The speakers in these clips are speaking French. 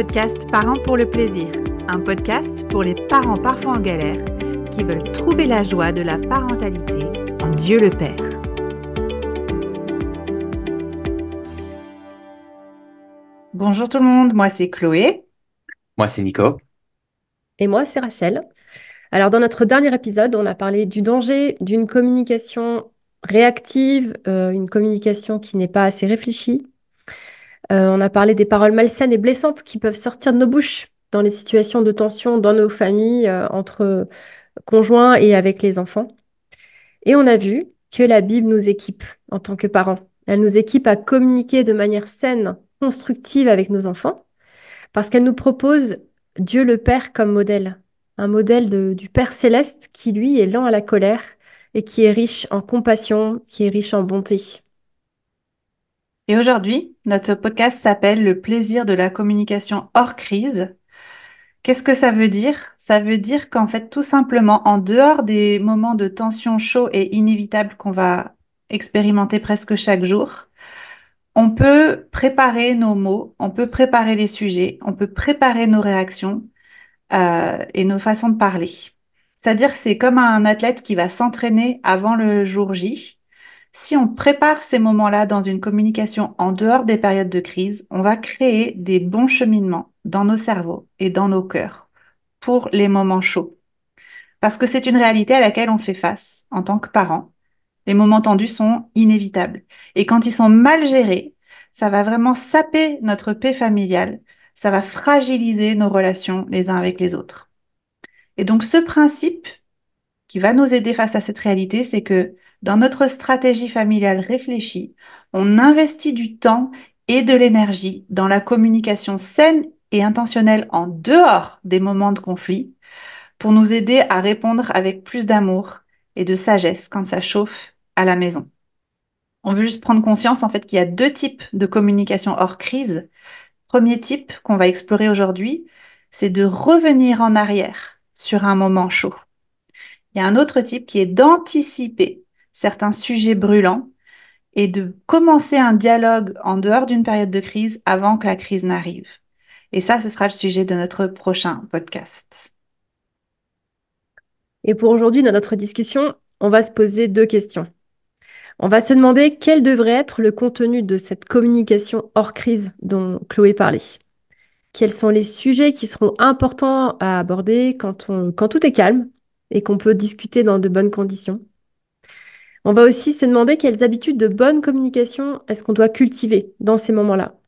podcast Parents pour le plaisir, un podcast pour les parents parfois en galère qui veulent trouver la joie de la parentalité en Dieu le Père. Bonjour tout le monde, moi c'est Chloé. Moi, c'est Nico. Et moi, c'est Rachel. Alors, dans notre dernier épisode, on a parlé du danger d'une communication réactive, une communication qui n'est pas assez réfléchie. On a parlé des paroles malsaines et blessantes qui peuvent sortir de nos bouches dans les situations de tension dans nos familles, entre conjoints et avec les enfants. Et on a vu que la Bible nous équipe en tant que parents. Elle nous équipe à communiquer de manière saine, constructive avec nos enfants parce qu'elle nous propose Dieu le Père comme modèle, un modèle du Père céleste qui, lui, est lent à la colère et qui est riche en compassion, qui est riche en bonté. Et aujourd'hui, notre podcast s'appelle Le plaisir de la communication hors crise. Qu'est-ce que ça veut dire? Ça veut dire qu'en fait, tout simplement, en dehors des moments de tension chauds et inévitables qu'on va expérimenter presque chaque jour, on peut préparer nos mots, on peut préparer les sujets, on peut préparer nos réactions et nos façons de parler. C'est-à-dire que c'est comme un athlète qui va s'entraîner avant le jour J. Si on prépare ces moments-là dans une communication en dehors des périodes de crise, on va créer des bons cheminements dans nos cerveaux et dans nos cœurs pour les moments chauds. Parce que c'est une réalité à laquelle on fait face en tant que parents. Les moments tendus sont inévitables. Et quand ils sont mal gérés, ça va vraiment saper notre paix familiale, ça va fragiliser nos relations les uns avec les autres. Et donc ce principe qui va nous aider face à cette réalité, c'est que dans notre stratégie familiale réfléchie, on investit du temps et de l'énergie dans la communication saine et intentionnelle en dehors des moments de conflit pour nous aider à répondre avec plus d'amour et de sagesse quand ça chauffe à la maison. On veut juste prendre conscience en fait qu'il y a deux types de communication hors crise. Premier type qu'on va explorer aujourd'hui, c'est de revenir en arrière sur un moment chaud. Il y a un autre type qui est d'anticiper certains sujets brûlants et de commencer un dialogue en dehors d'une période de crise avant que la crise n'arrive. Et ça, ce sera le sujet de notre prochain podcast. Et pour aujourd'hui, dans notre discussion, on va se poser deux questions. On va se demander quel devrait être le contenu de cette communication hors crise dont Chloé parlait. Quels sont les sujets qui seront importants à aborder quand tout est calme et qu'on peut discuter dans de bonnes conditions. On va aussi se demander quelles habitudes de bonne communication est-ce qu'on doit cultiver dans ces moments-là.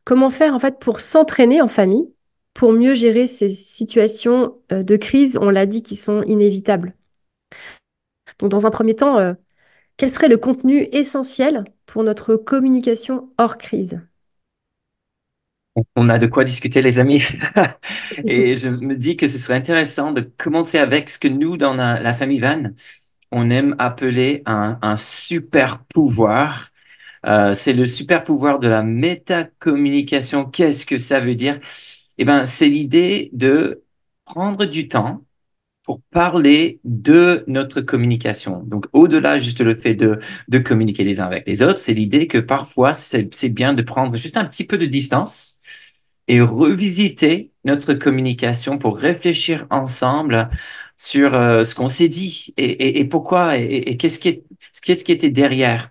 Comment faire en fait pour s'entraîner en famille, pour mieux gérer ces situations de crise, on l'a dit, qui sont inévitables. Donc dans un premier temps, quel serait le contenu essentiel pour notre communication hors crise? On a de quoi discuter, les amis. Et je me dis que ce serait intéressant de commencer avec ce que nous, dans la famille Van, on aime appeler un super pouvoir. C'est le super pouvoir de la métacommunication. Qu'est-ce que ça veut dire? Eh ben, c'est l'idée de prendre du temps pour parler de notre communication. Donc, au-delà juste le fait de communiquer les uns avec les autres, c'est l'idée que parfois, c'est bien de prendre juste un petit peu de distance et revisiter notre communication pour réfléchir ensemble sur ce qu'on s'est dit et pourquoi et qu'est-ce qui était derrière.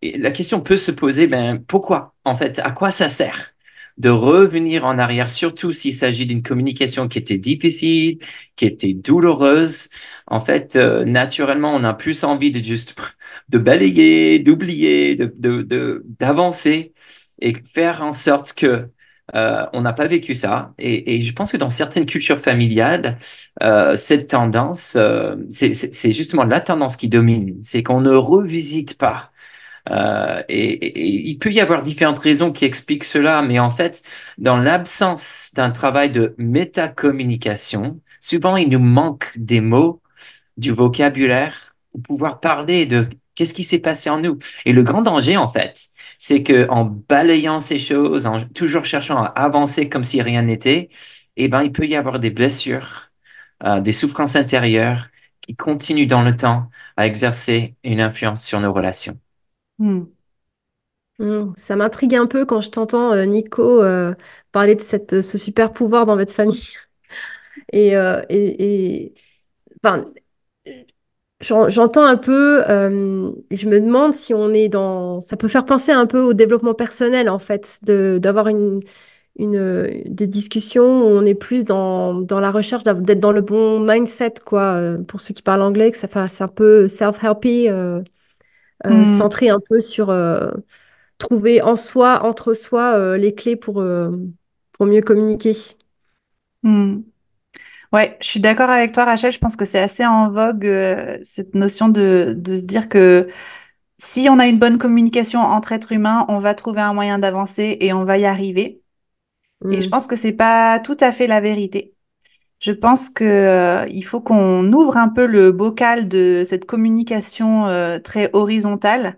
Et la question peut se poser, ben, pourquoi, en fait, à quoi ça sert de revenir en arrière, surtout s'il s'agit d'une communication qui était difficile, qui était douloureuse. En fait, naturellement, on a plus envie de juste de balayer, d'oublier, d'avancer et faire en sorte que on n'a pas vécu ça. Et je pense que dans certaines cultures familiales, cette tendance, c'est justement la tendance qui domine, c'est qu'on ne revisite pas et il peut y avoir différentes raisons qui expliquent cela, mais en fait, dans l'absence d'un travail de métacommunication, souvent il nous manque des mots, du vocabulaire pour pouvoir parler de qu'est-ce qui s'est passé en nous. Et le grand danger, en fait, c'est que en balayant ces choses, en toujours cherchant à avancer comme si rien n'était, eh ben, il peut y avoir des blessures, des souffrances intérieures qui continuent dans le temps à exercer une influence sur nos relations. Hmm. Ça m'intrigue un peu quand je t'entends, Nico, parler de ce super pouvoir dans votre famille. Enfin, j'entends un peu, et je me demande si on est dans... Ça peut faire penser un peu au développement personnel, en fait, d'avoir des discussions où on est plus dans la recherche d'être dans le bon mindset, quoi. Pour ceux qui parlent anglais, que ça fasse un peu self-helpy, Hmm, centré un peu sur trouver en soi, entre soi, les clés pour mieux communiquer. hmm. Ouais, je suis d'accord avec toi, Rachel. Je pense que c'est assez en vogue, cette notion de se dire que si on a une bonne communication entre êtres humains, on va trouver un moyen d'avancer et on va y arriver. Et je Mm, pense que c'est pas tout à fait la vérité. Je pense que, il faut qu'on ouvre un peu le bocal de cette communication, très horizontale.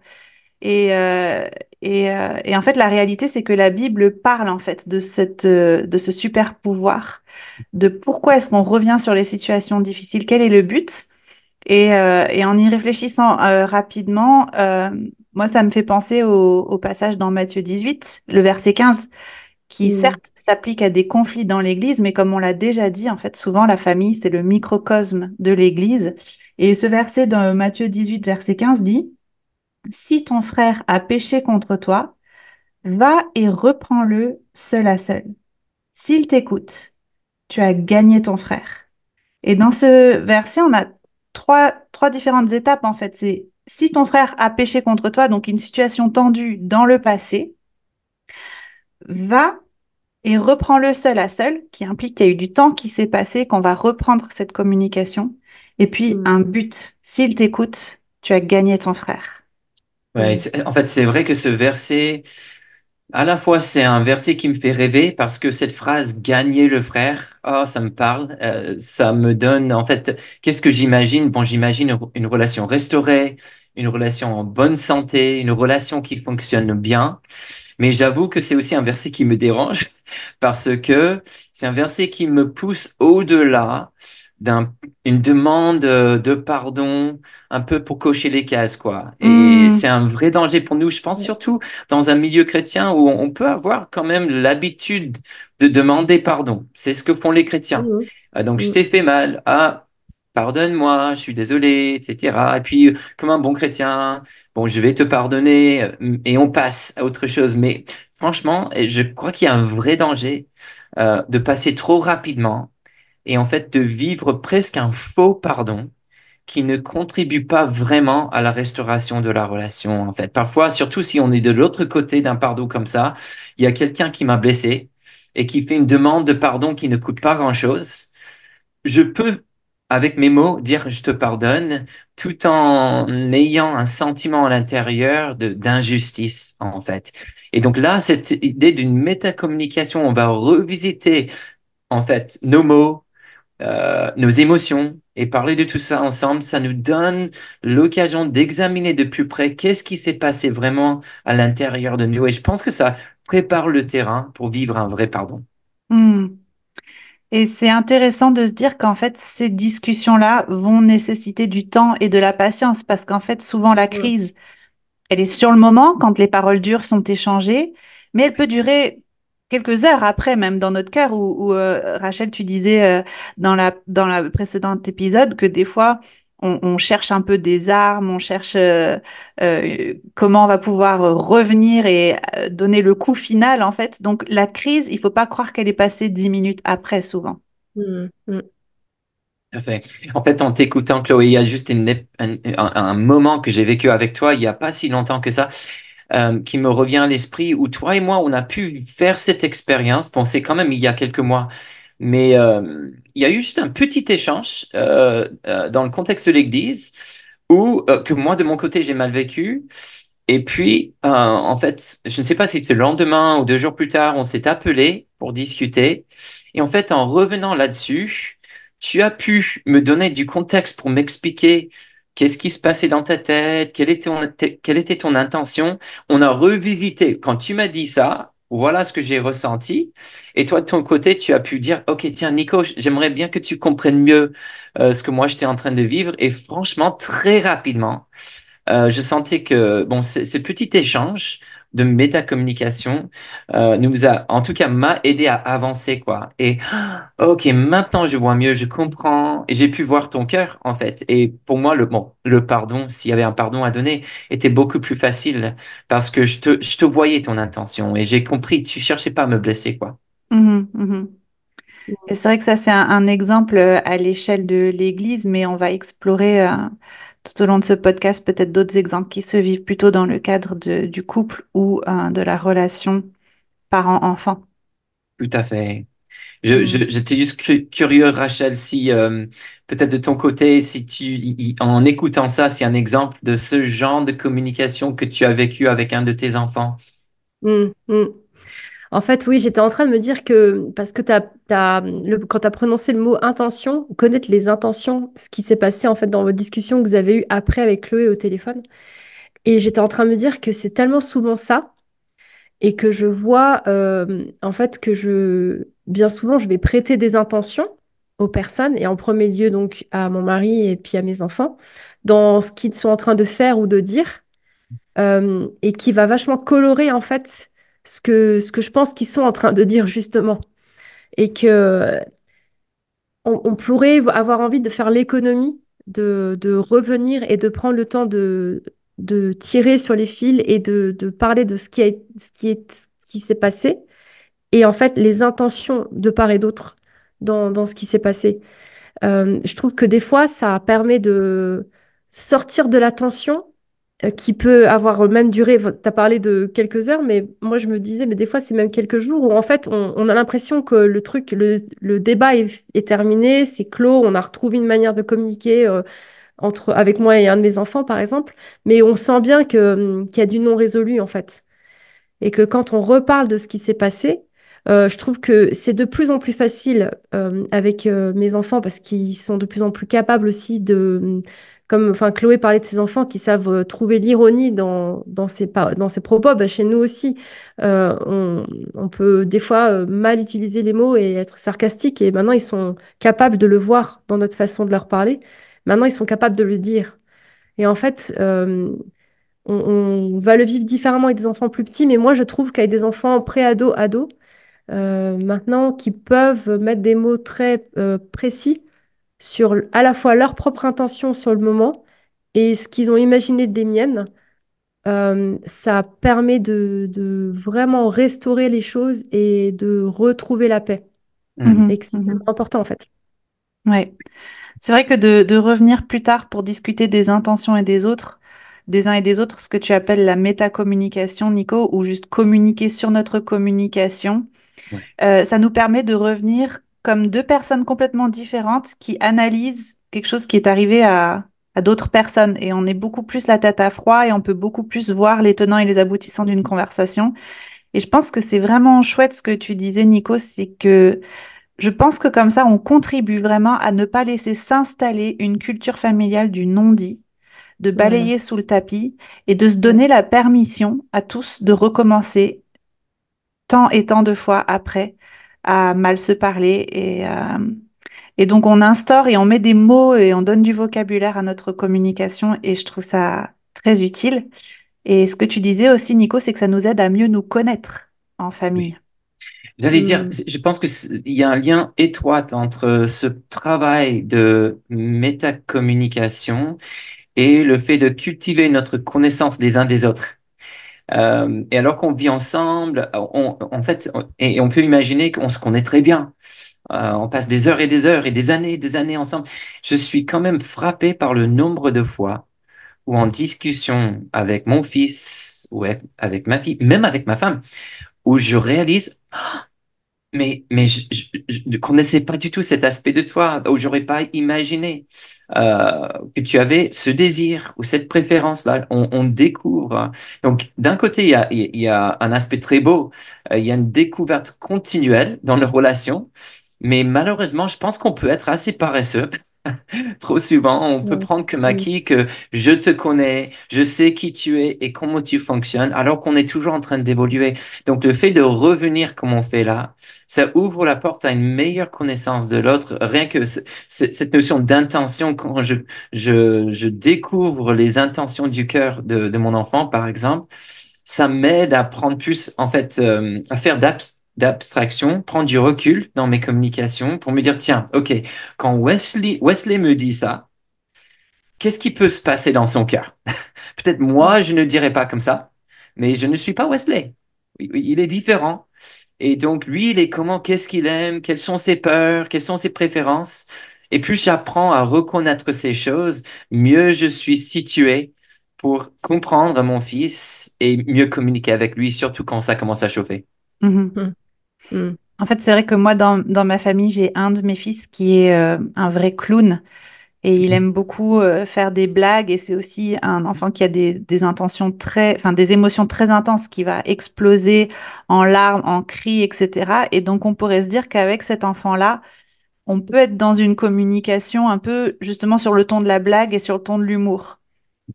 Et, euh, et en fait, la réalité, c'est que la Bible parle en fait de ce super pouvoir, de pourquoi est-ce qu'on revient sur les situations difficiles, quel est le but. Et en y réfléchissant, rapidement, moi, ça me fait penser au passage dans Matthieu 18, le verset 15, qui mm, certes s'applique à des conflits dans l'Église, mais comme on l'a déjà dit, en fait, souvent la famille, c'est le microcosme de l'Église. Et ce verset dans Matthieu 18, verset 15 dit, si ton frère a péché contre toi, va et reprends-le seul à seul. S'il t'écoute, tu as gagné ton frère. Et dans ce verset, on a trois différentes étapes en fait. C'est si ton frère a péché contre toi, donc une situation tendue dans le passé, va et reprends-le seul à seul, qui implique qu'il y a eu du temps qui s'est passé, qu'on va reprendre cette communication. Et puis mm, un but, s'il t'écoute, tu as gagné ton frère. Ouais, mm, en fait, c'est vrai que ce verset, à la fois, c'est un verset qui me fait rêver parce que cette phrase gagner le frère, oh, ça me parle, ça me donne, en fait, qu'est-ce que j'imagine? Bon, j'imagine une relation restaurée, une relation en bonne santé, une relation qui fonctionne bien. Mais j'avoue que c'est aussi un verset qui me dérange parce que c'est un verset qui me pousse au-delà d'une demande de pardon, un peu pour cocher les cases, quoi. Et c'est Hmm, un vrai danger pour nous, je pense, surtout dans un milieu chrétien où on peut avoir quand même l'habitude de demander pardon. C'est ce que font les chrétiens. mm, Donc, je mm, t'ai fait mal. Ah, pardonne-moi, je suis désolé, etc. Et puis, comme un bon chrétien, bon, je vais te pardonner et on passe à autre chose. Mais franchement, je crois qu'il y a un vrai danger de passer trop rapidement et en fait de vivre presque un faux pardon qui ne contribue pas vraiment à la restauration de la relation, en fait. Parfois, surtout si on est de l'autre côté d'un pardon comme ça, il y a quelqu'un qui m'a blessé et qui fait une demande de pardon qui ne coûte pas grand-chose. Je peux, avec mes mots, dire je te pardonne tout en ayant un sentiment à l'intérieur d'injustice, en fait. Et donc là, cette idée d'une métacommunication, on va revisiter, en fait, nos mots, nos émotions et parler de tout ça ensemble, ça nous donne l'occasion d'examiner de plus près qu'est-ce qui s'est passé vraiment à l'intérieur de nous. Et je pense que ça prépare le terrain pour vivre un vrai pardon. hmm. Et c'est intéressant de se dire qu'en fait, ces discussions-là vont nécessiter du temps et de la patience parce qu'en fait, souvent, la mm, crise, elle est sur le moment quand les paroles dures sont échangées, mais elle peut durer quelques heures après, même dans notre cœur, Rachel, tu disais, dans la précédente épisode que des fois, on cherche un peu des armes, on cherche, comment on va pouvoir, revenir et, donner le coup final, en fait. Donc, la crise, il faut pas croire qu'elle est passée 10 minutes après, souvent. mm, mm, Parfait. En fait, en t'écoutant, Chloé, il y a juste un moment que j'ai vécu avec toi il n'y a pas si longtemps que ça, qui me revient à l'esprit où toi et moi, on a pu faire cette expérience. Bon, c'est quand même il y a quelques mois, mais il y a eu juste un petit échange dans le contexte de l'Église où que moi, de mon côté, j'ai mal vécu. Et puis, en fait, je ne sais pas si c'est le lendemain ou 2 jours plus tard, on s'est appelé pour discuter. Et en fait, en revenant là-dessus, tu as pu me donner du contexte pour m'expliquer qu'est-ce qui se passait dans ta tête, quelle était ton intention. On a revisité. Quand tu m'as dit ça, voilà ce que j'ai ressenti. Et toi, de ton côté, tu as pu dire, OK, tiens, Nico, j'aimerais bien que tu comprennes mieux ce que moi j'étais en train de vivre. Et franchement, très rapidement, je sentais que bon, ce petit échange de métacommunication nous a, en tout cas, m'a aidé à avancer, quoi. Et ok, maintenant je vois mieux, je comprends, et j'ai pu voir ton cœur, en fait. Et pour moi, le pardon, s'il y avait un pardon à donner, était beaucoup plus facile parce que je te voyais ton intention et j'ai compris, tu cherchais pas à me blesser, quoi. Mhm, mhm. Et c'est vrai que ça, c'est un exemple à l'échelle de l'Église, mais on va explorer tout au long de ce podcast peut-être d'autres exemples qui se vivent plutôt dans le cadre du couple ou de la relation parent-enfant. Tout à fait. Mm. J'étais juste curieux, Rachel, si peut-être de ton côté, si en écoutant ça, c'est un exemple de ce genre de communication que tu as vécu avec un de tes enfants. Mm, mm. En fait, oui, j'étais en train de me dire que, parce que quand tu as prononcé le mot intention, connaître les intentions, ce qui s'est passé en fait dans votre discussion que vous avez eue après avec Chloé au téléphone. Et j'étais en train de me dire que c'est tellement souvent ça, et que je vois en fait bien souvent, je vais prêter des intentions aux personnes, et en premier lieu donc à mon mari et puis à mes enfants, dans ce qu'ils sont en train de faire ou de dire, et qui va vachement colorer en fait ce que je pense qu'ils sont en train de dire justement. Et que on pourrait avoir envie de faire l'économie, de revenir et de prendre le temps de tirer sur les fils et de parler de ce qui s'est passé, et en fait les intentions de part et d'autre dans ce qui s'est passé. Je trouve que des fois, ça permet de sortir de la tension qui peut avoir même duré. Tu as parlé de quelques heures, mais moi, je me disais, mais des fois, c'est même quelques jours où en fait, on a l'impression que le débat est terminé, c'est clos, on a retrouvé une manière de communiquer avec moi et un de mes enfants, par exemple, mais on sent bien qu'il y a du non résolu, en fait. Et que quand on reparle de ce qui s'est passé, je trouve que c'est de plus en plus facile avec mes enfants parce qu'ils sont de plus en plus capables aussi comme enfin, Chloé parlait de ses enfants qui savent trouver l'ironie dans ses propos. Bah, chez nous aussi, on peut des fois mal utiliser les mots et être sarcastique. Et maintenant, ils sont capables de le voir dans notre façon de leur parler. Maintenant, ils sont capables de le dire. Et en fait, on va le vivre différemment avec des enfants plus petits, mais moi je trouve qu'avec des enfants ados, maintenant, qui peuvent mettre des mots très précis sur à la fois leur propre intention sur le moment et ce qu'ils ont imaginé des miennes, ça permet de vraiment restaurer les choses et de retrouver la paix. Et Hmm. que Mhm, c'est mhm. tellement important en fait. Ouais. C'est vrai que de revenir plus tard pour discuter des intentions et des autres, des uns et des autres, ce que tu appelles la métacommunication, Nico, ou juste communiquer sur notre communication, Ouais. ça nous permet de revenir comme deux personnes complètement différentes qui analysent quelque chose qui est arrivé à d'autres personnes. Et on est beaucoup plus la tête à froid et on peut beaucoup plus voir les tenants et les aboutissants d'une conversation. Et je pense que c'est vraiment chouette ce que tu disais, Nico, c'est que je pense que comme ça, on contribue vraiment à ne pas laisser s'installer une culture familiale du non-dit, de Voilà. balayer sous le tapis et de se Ouais. donner la permission à tous de recommencer tant et tant de fois après à mal se parler. Et donc, on instaure et on met des mots et on donne du vocabulaire à notre communication et je trouve ça très utile. Et ce que tu disais aussi, Nico, c'est que ça nous aide à mieux nous connaître en famille. Oui. J'allais dire, Mm. je pense il y a un lien étroit entre ce travail de métacommunication et le fait de cultiver notre connaissance des uns des autres. Et alors qu'on vit ensemble, en fait, et on peut imaginer qu'on se connaît très bien. On passe des heures et des heures et des années ensemble. Je suis quand même frappé par le nombre de fois où en discussion avec mon fils ou avec ma fille, même avec ma femme, où je réalise, mais je ne connaissais pas du tout cet aspect de toi, où j'aurais pas imaginé que tu avais ce désir ou cette préférence-là. On découvre. Donc, d'un côté, il y a un aspect très beau. Il y a une découverte continuelle dans les relations. Mais malheureusement, je pense qu'on peut être assez paresseux Trop souvent, on peut Ouais. prendre comme Mm. acquis que je te connais, je sais qui tu es et comment tu fonctionnes, alors qu'on est toujours en train d'évoluer. Donc, le fait de revenir comme on fait là, ça ouvre la porte à une meilleure connaissance de l'autre. Rien que cette notion d'intention, quand je découvre les intentions du cœur de mon enfant, par exemple, ça m'aide à prendre plus, en fait, à faire d'abstraction, prendre du recul dans mes communications pour me dire, tiens, OK, quand Wesley me dit ça, qu'est-ce qui peut se passer dans son cœur? Peut-être moi, je ne dirais pas comme ça, mais je ne suis pas Wesley. Il est différent. Et donc, lui, il est comment, qu'est-ce qu'il aime, quelles sont ses peurs, quelles sont ses préférences. Et plus j'apprends à reconnaître ces choses, mieux je suis situé pour comprendre mon fils et mieux communiquer avec lui, surtout quand ça commence à chauffer. Mhm. Mm. Mm. En fait, c'est vrai que moi, dans ma famille, j'ai un de mes fils qui est un vrai clown et il aime beaucoup faire des blagues et c'est aussi un enfant qui a des intentions très, enfin, des émotions très intenses qui va exploser en larmes, en cris, etc. Et donc, on pourrait se dire qu'avec cet enfant-là, on peut être dans une communication un peu justement sur le ton de la blague et sur le ton de l'humour.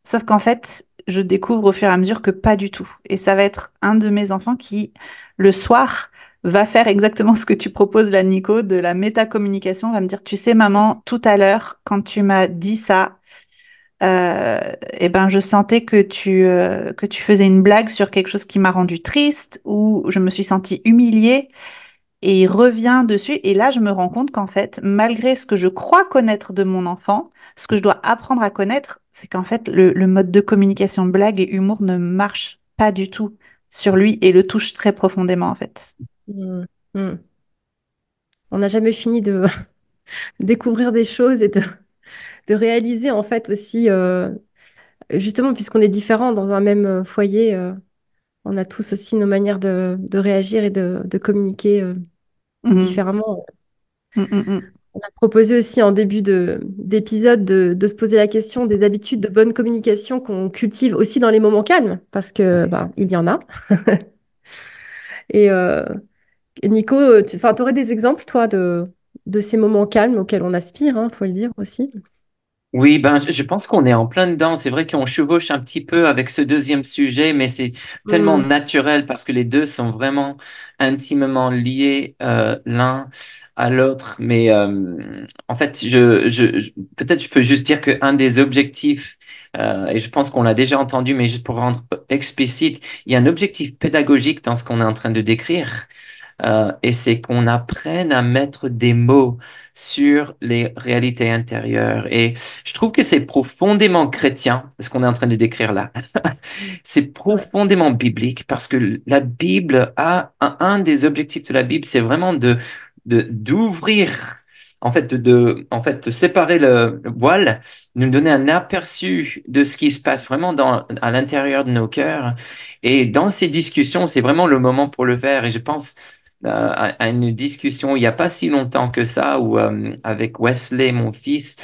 Sauf qu'en fait, je découvre au fur et à mesure que pas du tout. Et ça va être un de mes enfants qui, le soir, va faire exactement ce que tu proposes là, Nico, de la métacommunication, va me dire, tu sais, maman, tout à l'heure, quand tu m'as dit ça, eh ben, je sentais que tu faisais une blague sur quelque chose qui m'a rendu triste ou je me suis sentie humiliée et il revient dessus. Et là, je me rends compte qu'en fait, malgré ce que je crois connaître de mon enfant, ce que je dois apprendre à connaître, c'est qu'en fait, le mode de communication blague et humour ne marche pas du tout sur lui et le touche très profondément, en fait. Mm. Mm. On n'a jamais fini de découvrir des choses et de réaliser en fait aussi, justement, puisqu'on est différents dans un même foyer, on a tous aussi nos manières de réagir et de communiquer Mhm. différemment. Mm, mm, mm. On a proposé aussi en début d'épisode de se poser la question des habitudes de bonne communication qu'on cultive aussi dans les moments calmes, parce que bah, il y en a. Et Nico, tu aurais des exemples, toi, de ces moments calmes auxquels on aspire, hein, faut le dire aussi. Oui, ben, je pense qu'on est en plein dedans. C'est vrai qu'on chevauche un petit peu avec ce deuxième sujet, mais c'est tellement Mm. naturel parce que les deux sont vraiment intimement liés l'un à l'autre. Mais en fait, peut-être je peux juste dire qu'un des objectifs, et je pense qu'on l'a déjà entendu, mais juste pour rendre explicite, il y a un objectif pédagogique dans ce qu'on est en train de décrire. Et c'est qu'on apprenne à mettre des mots sur les réalités intérieures. Et je trouve que c'est profondément chrétien, ce qu'on est en train de décrire là. C'est Ouais. profondément biblique parce que la Bible a un des objectifs de la Bible, c'est vraiment d'ouvrir, en fait, de séparer le voile, nous donner un aperçu de ce qui se passe vraiment à l'intérieur de nos cœurs. Et dans ces discussions, c'est vraiment le moment pour le faire. Et je pense à une discussion il n'y a pas si longtemps que ça, où avec Wesley, mon fils,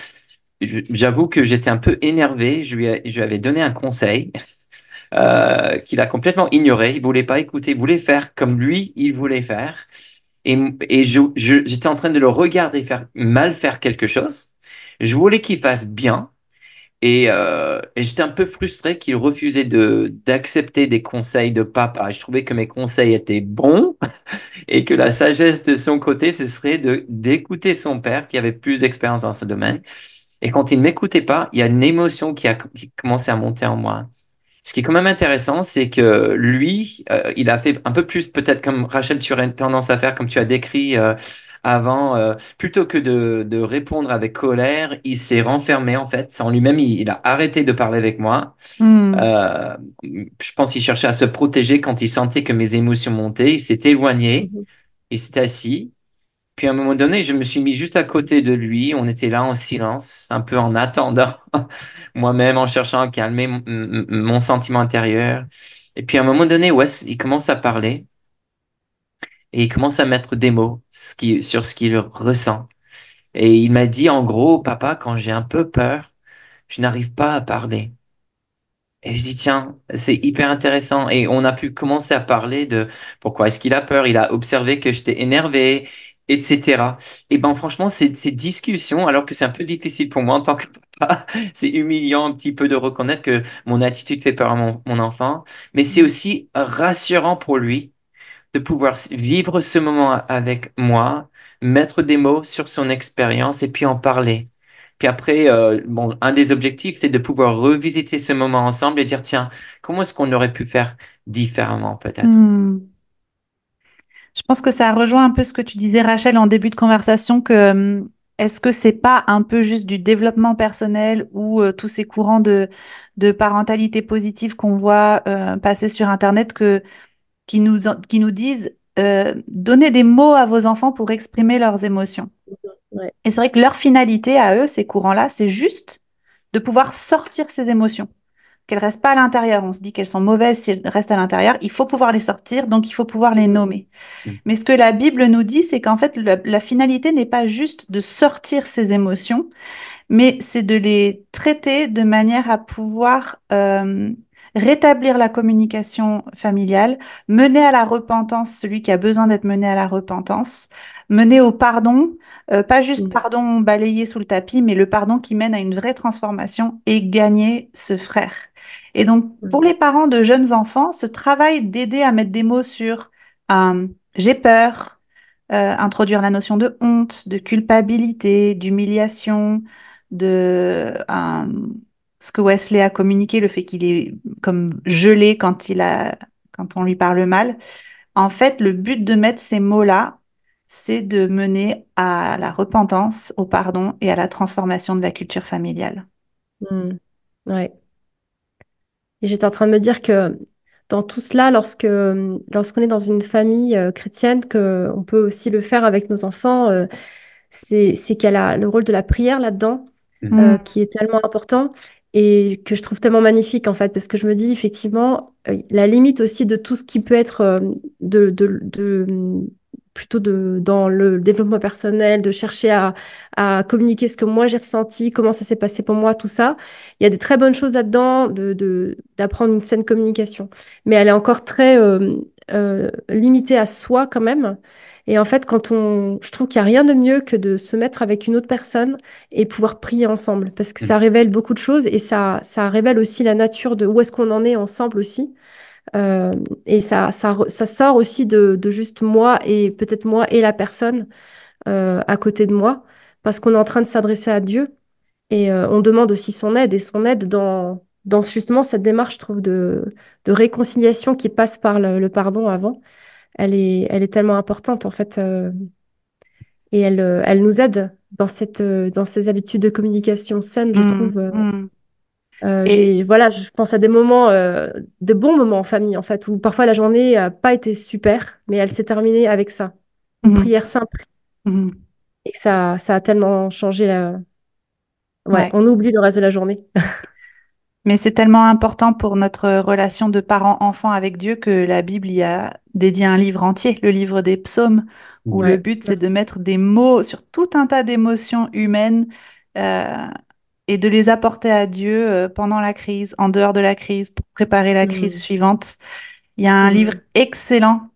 j'avoue que j'étais un peu énervé. Je lui avais donné un conseil qu'il a complètement ignoré. Il voulait pas écouter, il voulait faire comme lui, il voulait faire. Et j'étais en train de le regarder mal faire quelque chose. Je voulais qu'il fasse bien. Et j'étais un peu frustré qu'il refusait d'accepter des conseils de papa. Je trouvais que mes conseils étaient bons et que la sagesse de son côté, ce serait d'écouter son père qui avait plus d'expérience dans ce domaine. Et quand il ne m'écoutait pas, il y a une émotion qui commençait à monter en moi. Ce qui est quand même intéressant, c'est que lui, il a fait un peu plus peut-être comme Rachel, tu aurais tendance à faire, comme tu as décrit avant, plutôt que de répondre avec colère, il s'est renfermé en fait en lui-même, il a arrêté de parler avec moi. Mm. Euh, je pense qu'il cherchait à se protéger quand il sentait que mes émotions montaient, il s'est éloigné, Mhm. il s'est assis. Puis à un moment donné, je me suis mis juste à côté de lui. On était là en silence, un peu en attendant, moi-même, en cherchant à calmer mon sentiment intérieur. Et puis à un moment donné, Wes, il commence à parler et il commence à mettre des mots sur ce qu'il ressent. Et il m'a dit, en gros, papa, quand j'ai un peu peur, je n'arrive pas à parler. Et je dis, tiens, c'est hyper intéressant. Et on a pu commencer à parler de pourquoi est-ce qu'il a peur. Il a observé que j'étais énervé. etc. Et ben franchement, ces discussions, alors que c'est un peu difficile pour moi en tant que papa, c'est humiliant un petit peu de reconnaître que mon attitude fait peur à mon enfant, mais c'est aussi rassurant pour lui de pouvoir vivre ce moment avec moi, mettre des mots sur son expérience et puis en parler. Puis après, bon, un des objectifs, c'est de pouvoir revisiter ce moment ensemble et dire, tiens, comment est-ce qu'on aurait pu faire différemment peut-être? Hmm. Je pense que ça rejoint un peu ce que tu disais, Rachel, en début de conversation, que est-ce que c'est pas un peu juste du développement personnel ou tous ces courants de parentalité positive qu'on voit passer sur Internet qui nous disent donnez des mots à vos enfants pour exprimer leurs émotions. Ouais. Et c'est vrai que leur finalité à eux, ces courants-là, c'est juste de pouvoir sortir ces émotions, qu'elles restent pas à l'intérieur. On se dit qu'elles sont mauvaises si elles restent à l'intérieur. Il faut pouvoir les sortir, donc il faut pouvoir les Mm, nommer. Mais ce que la Bible nous dit, c'est qu'en fait, la finalité n'est pas juste de sortir ces émotions, mais c'est de les traiter de manière à pouvoir rétablir la communication familiale, mener à la repentance celui qui a besoin d'être mené à la repentance, mener au pardon, pas juste mm, pardon balayé sous le tapis, mais le pardon qui mène à une vraie transformation et gagner ce frère. Et donc, pour mm, les parents de jeunes enfants, ce travail d'aider à mettre des mots sur j'ai peur, introduire la notion de honte, de culpabilité, d'humiliation, de ce que Wesley a communiqué, le fait qu'il est comme gelé quand on lui parle mal. En fait, le but de mettre ces mots-là, c'est de mener à la repentance, au pardon et à la transformation de la culture familiale. mm. Ouais. Et j'étais en train de me dire que dans tout cela, lorsqu'on est dans une famille chrétienne, que on peut aussi le faire avec nos enfants, c'est qu'il y a le rôle de la prière là-dedans, Mm, Mm, qui est tellement important et que je trouve tellement magnifique en fait, parce que je me dis effectivement, la limite aussi de tout ce qui peut être plutôt dans le développement personnel, de chercher à communiquer ce que moi j'ai ressenti, comment ça s'est passé pour moi, tout ça. Il y a des très bonnes choses là-dedans, d'apprendre une saine communication, mais elle est encore très limitée à soi quand même. Et en fait, je trouve qu'il n'y a rien de mieux que de se mettre avec une autre personne et pouvoir prier ensemble, parce que ça mm, révèle beaucoup de choses et ça révèle aussi la nature de où est-ce qu'on en est ensemble aussi. Euh, et ça sort aussi de juste moi et peut-être moi et la personne à côté de moi, parce qu'on est en train de s'adresser à Dieu et on demande aussi son aide et son aide dans justement cette démarche, je trouve, de réconciliation qui passe par le pardon avant. Elle est tellement importante en fait. Et elle nous aide dans ces habitudes de communication saine, je mm, trouve. mm. Et Voilà, je pense à des moments, de bons moments en famille, en fait, où parfois la journée n'a pas été super, mais elle s'est terminée avec ça. Une mm, prière simple. mm. Et que ça a tellement changé. Ouais, Ouais. on oublie le reste de la journée. Mais c'est tellement important pour notre relation de parents-enfants avec Dieu que la Bible y a dédié un livre entier, le livre des psaumes, où mm, le Ouais. but c'est de mettre des mots sur tout un tas d'émotions humaines euh, et de les apporter à Dieu pendant la crise, en dehors de la crise, pour préparer la crise Mm, suivante. Il y a un livre mm, excellent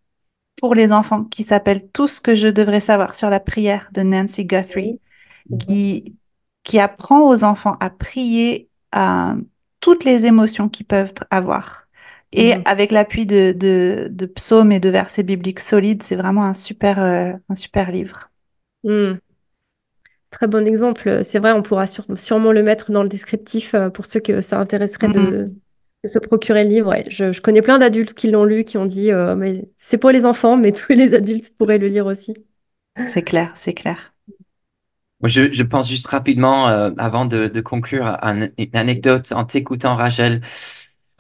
pour les enfants qui s'appelle Tout ce que je devrais savoir sur la prière de Nancy Guthrie oui. Mhm, qui, qui apprend aux enfants à prier à toutes les émotions qu'ils peuvent avoir. Et mhm, avec l'appui de psaumes et de versets bibliques solides, c'est vraiment un super livre. mm. Très bon exemple. C'est vrai, on pourra sûrement le mettre dans le descriptif pour ceux que ça intéresserait Mm, de se procurer le livre. Ouais, je connais plein d'adultes qui l'ont lu, qui ont dit mais c'est pour les enfants, mais tous les adultes pourraient le lire aussi. c'est clair, c'est clair. Moi, je pense juste rapidement, avant de conclure, à une anecdote en t'écoutant, Rachel,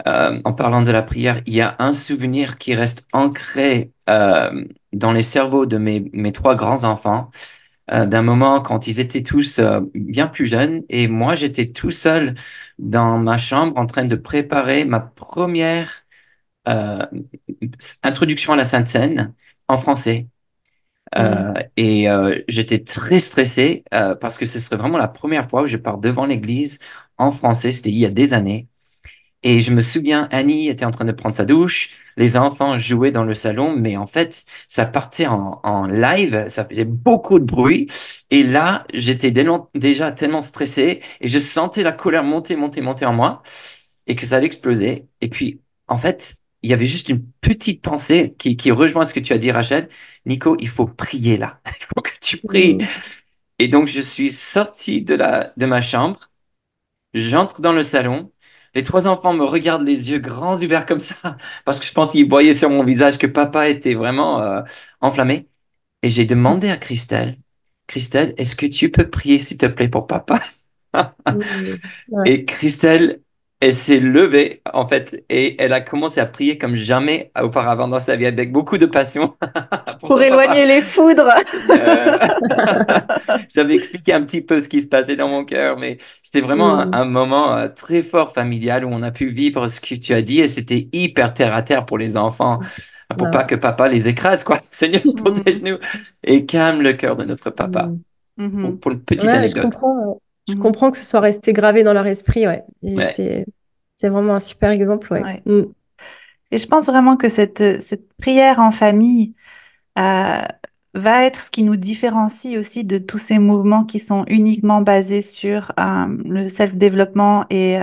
en parlant de la prière. Il y a un souvenir qui reste ancré dans les cerveaux de mes trois grands-enfants, d'un moment quand ils étaient tous bien plus jeunes et moi, j'étais tout seul dans ma chambre en train de préparer ma première euh, introduction à la Sainte Seine en français. Mhm, J'étais très stressé parce que ce serait vraiment la première fois où je pars devant l'église en français. C'était il y a des années. Et je me souviens, Annie était en train de prendre sa douche, les enfants jouaient dans le salon, mais en fait, ça partait en live, ça faisait beaucoup de bruit. Et là, j'étais déjà tellement stressé et je sentais la colère monter, monter, monter en moi et que ça allait exploser. Et puis, en fait, il y avait juste une petite pensée qui rejoint ce que tu as dit, Rachel. Nico, il faut prier là. Il faut que tu pries. Mm. Et donc, je suis sorti de ma chambre. J'entre dans le salon. Les trois enfants me regardent les yeux grands ouverts comme ça, parce que je pense qu'ils voyaient sur mon visage que papa était vraiment enflammé. Et j'ai demandé à Christelle, Christelle, est-ce que tu peux prier s'il te plaît pour papa? Mm. Ouais. Et Christelle, elle s'est levée en fait et elle a commencé à prier comme jamais auparavant dans sa vie avec beaucoup de passion pour Pour son papa. éloigner les foudres. Seigneur. J'avais expliqué un petit peu ce qui se passait dans mon cœur, mais c'était vraiment Mm. un moment très fort familial où on a pu vivre ce que tu as dit et c'était hyper terre à terre pour les enfants, pour pas Ouais. que papa les écrase, quoi. Seigneur, Mhm. protège-nous et calme le cœur de notre papa. Mm. Mhm. Pour une petite Ouais, anecdote. je Mhm. comprends que ce soit resté gravé dans leur esprit, ouais. Et Ouais. c'est vraiment un super exemple, ouais. Ouais. Mm. Et je pense vraiment que cette prière en famille euh, va être ce qui nous différencie aussi de tous ces mouvements qui sont uniquement basés sur le self-développement et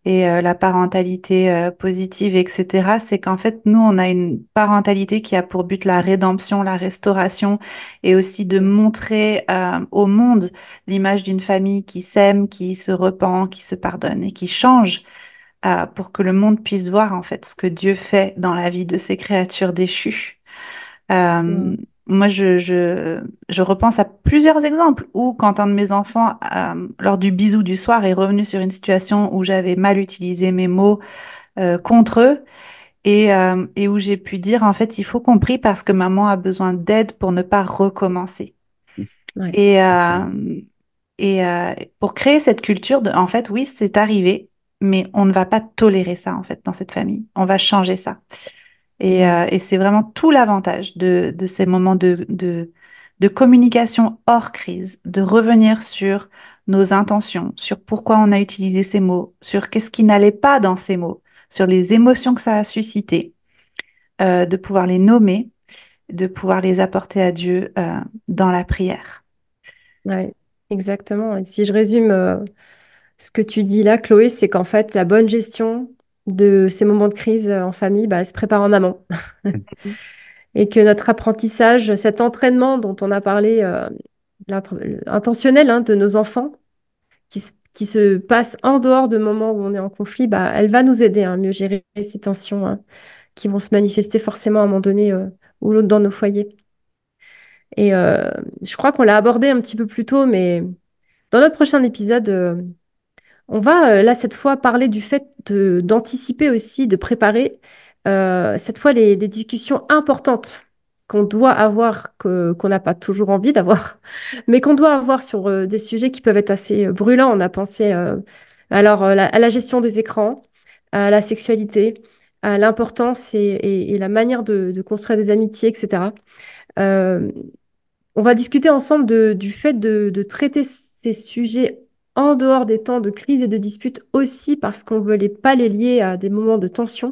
la parentalité positive, etc. C'est qu'en fait, nous, on a une parentalité qui a pour but la rédemption, la restauration et aussi de montrer au monde l'image d'une famille qui s'aime, qui se repent, qui se pardonne et qui change pour que le monde puisse voir en fait ce que Dieu fait dans la vie de ces créatures déchues. Euh, Mm. moi, je repense à plusieurs exemples où, quand un de mes enfants, lors du bisou du soir, est revenu sur une situation où j'avais mal utilisé mes mots contre eux et où j'ai pu dire, en fait, il faut qu'on prie parce que maman a besoin d'aide pour ne pas recommencer. Ouais. Et, Excellent. pour créer cette culture de, en fait, oui, c'est arrivé, mais on ne va pas tolérer ça, en fait, dans cette famille. On va changer ça. Mm. Et c'est vraiment tout l'avantage de ces moments de communication hors crise, de revenir sur nos intentions, sur pourquoi on a utilisé ces mots, sur qu'est-ce qui n'allait pas dans ces mots, sur les émotions que ça a suscité, de pouvoir les nommer, de pouvoir les apporter à Dieu dans la prière. Ouais, exactement. Et si je résume ce que tu dis là, Chloé, c'est qu'en fait, la bonne gestion de ces moments de crise en famille, bah, elle se prépare en amont. Et que notre apprentissage, cet entraînement dont on a parlé, intentionnel, hein, de nos enfants, qui se passe en dehors de moments où on est en conflit, bah, elle va nous aider à mieux gérer ces tensions, hein, qui vont se manifester forcément à un moment donné ou l'autre dans nos foyers. Et je crois qu'on l'a abordé un petit peu plus tôt, mais dans notre prochain épisode, on va là cette fois parler du fait d'anticiper aussi, de préparer cette fois les discussions importantes qu'on doit avoir, qu'on n'a pas toujours envie d'avoir, mais qu'on doit avoir sur des sujets qui peuvent être assez brûlants. On a pensé à la gestion des écrans, à la sexualité, à l'importance et la manière de construire des amitiés, etc. Euh, on va discuter ensemble du fait de traiter ces sujets en dehors des temps de crise et de dispute aussi parce qu'on veut pas les lier à des moments de tension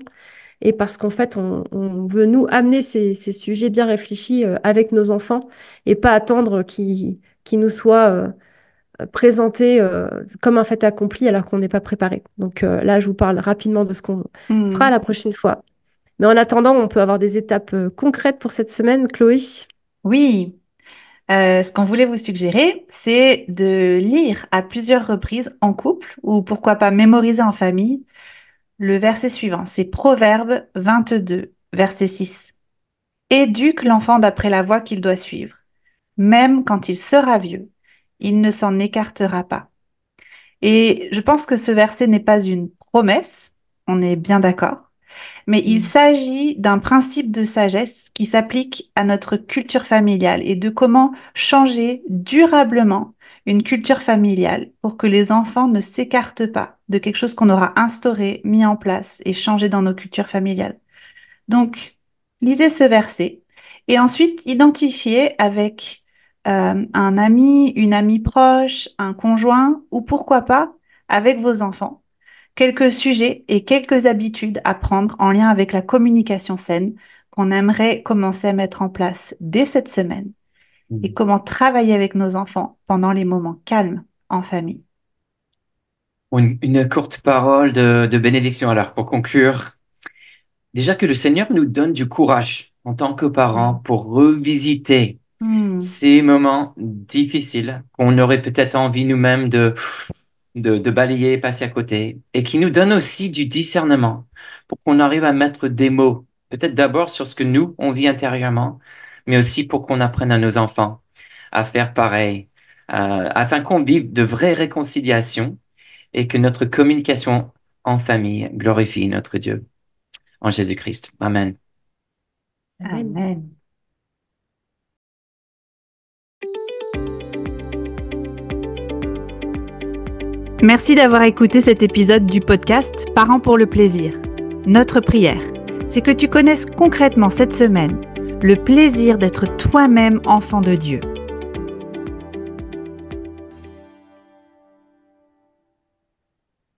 et parce qu'en fait, on veut nous amener ces sujets bien réfléchis avec nos enfants et pas attendre qu'ils nous soient présentés comme un fait accompli alors qu'on n'est pas préparé. Donc là, je vous parle rapidement de ce qu'on fera Hmm. la prochaine fois. Mais en attendant, on peut avoir des étapes concrètes pour cette semaine, Chloé. Oui, ce qu'on voulait vous suggérer, c'est de lire à plusieurs reprises en couple ou pourquoi pas mémoriser en famille le verset suivant. C'est Proverbe 22, verset 6. Éduque l'enfant d'après la voie qu'il doit suivre. Même quand il sera vieux, il ne s'en écartera pas. Et je pense que ce verset n'est pas une promesse, on est bien d'accord, mais il Mm. s'agit d'un principe de sagesse qui s'applique à notre culture familiale et de comment changer durablement une culture familiale pour que les enfants ne s'écartent pas de quelque chose qu'on aura instauré, mis en place et changé dans nos cultures familiales. Donc, lisez ce verset et ensuite identifiez avec un ami, une amie proche, un conjoint ou pourquoi pas avec vos enfants. quelques sujets et quelques habitudes à prendre en lien avec la communication saine qu'on aimerait commencer à mettre en place dès cette semaine et Mm. comment travailler avec nos enfants pendant les moments calmes en famille. Une courte parole de bénédiction alors pour conclure. Déjà que le Seigneur nous donne du courage en tant que parents pour revisiter Hmm. ces moments difficiles qu'on aurait peut-être envie nous-mêmes de balayer, passer à côté, et qui nous donne aussi du discernement pour qu'on arrive à mettre des mots, peut-être d'abord sur ce que nous, on vit intérieurement, mais aussi pour qu'on apprenne à nos enfants à faire pareil, afin qu'on vive de vraies réconciliations et que notre communication en famille glorifie notre Dieu en Jésus-Christ. Amen. Amen. Amen. Merci d'avoir écouté cet épisode du podcast Parents pour le plaisir. Notre prière, c'est que tu connaisses concrètement cette semaine le plaisir d'être toi-même enfant de Dieu.